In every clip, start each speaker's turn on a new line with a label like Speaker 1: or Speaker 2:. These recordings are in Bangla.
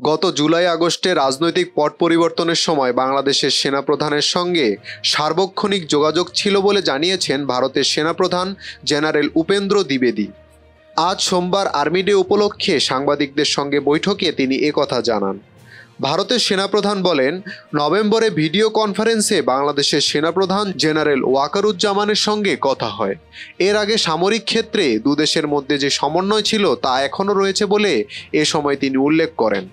Speaker 1: গত জুলাই আগস্টে রাজনৈতিক পট পরিবর্তনের সময় বাংলাদেশের সেনাপ্রধানের সঙ্গে সার্বক্ষণিক যোগাযোগ ছিল বলে জানিয়েছেন ভারতের সেনাপ্রধান জেনারেল উপেন্দ্র দ্বিবেদী। আজ সোমবার আর্মি ডে উপলক্ষে সাংবাদিকদের সঙ্গে বৈঠকে তিনি একথা জানান। ভারতের সেনাপ্রধান বলেন, নভেম্বরে ভিডিও কনফারেন্সে বাংলাদেশের সেনাপ্রধান জেনারেল ওয়াকারুজ্জামানের সঙ্গে কথা হয়। এর আগে সামরিক ক্ষেত্রে দুদেশের মধ্যে যে সমন্বয় ছিল তা এখনও রয়েছে বলে এ সময় তিনি উল্লেখ করেন।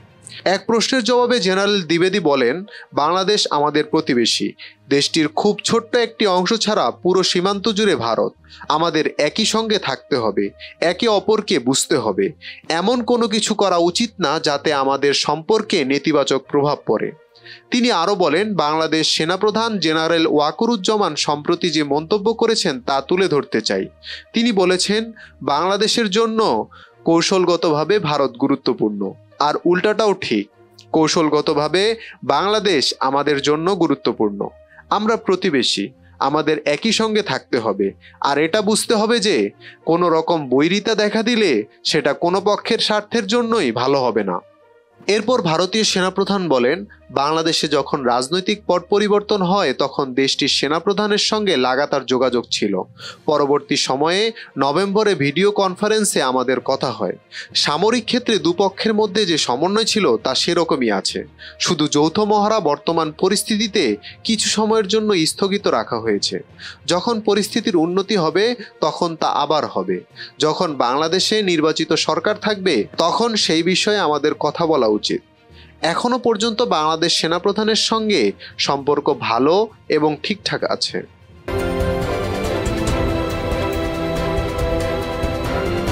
Speaker 1: এক প্রশ্নের জবাবে জেনারেল দ্বিবেদী বলেন, বাংলাদেশ আমাদের প্রতিবেশী। দেশটির খুব ছোট্ট একটি অংশ ছাড়া পুরো সীমান্ত জুড়ে ভারত। আমাদের একই সঙ্গে থাকতে হবে, একে অপরকে বুঝতে হবে। এমন কোনো কিছু করা উচিত না যাতে আমাদের সম্পর্কে নেতিবাচক প্রভাব পড়ে। তিনি আরও বলেন, বাংলাদেশ সেনাপ্রধান জেনারেল ওয়াকারুজ্জামান সম্প্রতি যে মন্তব্য করেছেন তা তুলে ধরতে চাই। তিনি বলেছেন, বাংলাদেশের জন্য কৌশলগতভাবে ভারত গুরুত্বপূর্ণ, আর উল্টাটাও ঠিক। কৌশলগতভাবে বাংলাদেশ আমাদের জন্য গুরুত্বপূর্ণ। আমরা প্রতিবেশী, আমাদের একই সঙ্গে থাকতে হবে। আর এটা বুঝতে হবে যে কোনো রকম বৈরিতা দেখা দিলে সেটা কোনো পক্ষের স্বার্থের জন্যই ভালো হবে না। এরপর ভারতীয় সেনাপ্রধান বলেন, বাংলাদেশে যখন রাজনৈতিক পট পরিবর্তন হয় তখন দেশটির সেনাপ্রধানের সঙ্গে লাগাতার যোগাযোগ ছিল। পরবর্তী সময়ে নভেম্বরে ভিডিও কনফারেন্সে আমাদের কথা হয়। সামরিক ক্ষেত্রে দুপক্ষের মধ্যে যে সমন্বয় ছিল তা সেরকমই আছে। শুধু যৌথ মহড়া বর্তমান পরিস্থিতিতে কিছু সময়ের জন্য স্থগিত রাখা হয়েছে। যখন পরিস্থিতির উন্নতি হবে তখন তা আবার হবে। যখন বাংলাদেশে নির্বাচিত সরকার থাকবে তখন সেই বিষয়ে আমাদের কথা বলা উচিত। এখনো পর্যন্ত বাংলাদেশ সেনাপ্রধানের সঙ্গে সম্পর্ক ভালো এবং ঠিকঠাক আছে।